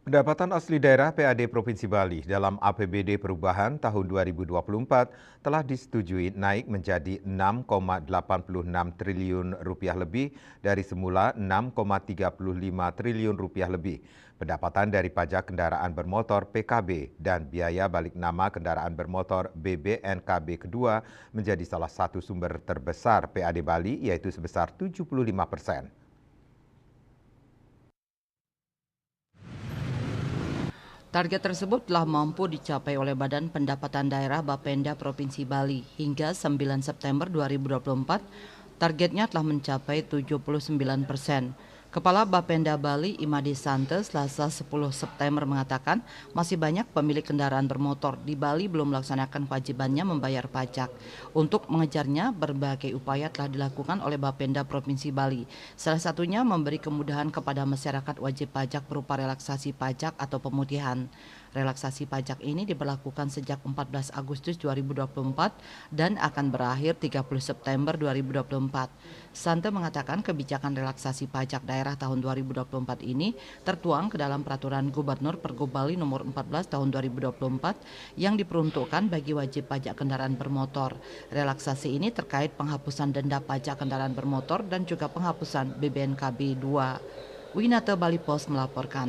Pendapatan asli daerah PAD Provinsi Bali dalam APBD perubahan tahun 2024 telah disetujui naik menjadi 6,86 triliun rupiah lebih dari semula 6,35 triliun rupiah lebih. Pendapatan dari pajak kendaraan bermotor PKB dan biaya balik nama kendaraan bermotor BBNKB kedua menjadi salah satu sumber terbesar PAD Bali, yaitu sebesar 75%. Target tersebut telah mampu dicapai oleh Badan Pendapatan Daerah Bapenda Provinsi Bali hingga 9 September 2024. Targetnya telah mencapai 79%. Kepala Bapenda Bali Imadi Sante Selasa 10 September mengatakan masih banyak pemilik kendaraan bermotor di Bali belum melaksanakan kewajibannya membayar pajak. Untuk mengejarnya, berbagai upaya telah dilakukan oleh Bapenda Provinsi Bali. Salah satunya memberi kemudahan kepada masyarakat wajib pajak berupa relaksasi pajak atau pemutihan. Relaksasi pajak ini diberlakukan sejak 14 Agustus 2024 dan akan berakhir 30 September 2024. Sante mengatakan kebijakan relaksasi pajak daerah tahun 2024 ini tertuang ke dalam Peraturan Gubernur Pergub Bali Nomor 14 Tahun 2024 yang diperuntukkan bagi wajib pajak kendaraan bermotor. Relaksasi ini terkait penghapusan denda pajak kendaraan bermotor dan juga penghapusan BBNKB 2. Winata Bali Pos melaporkan.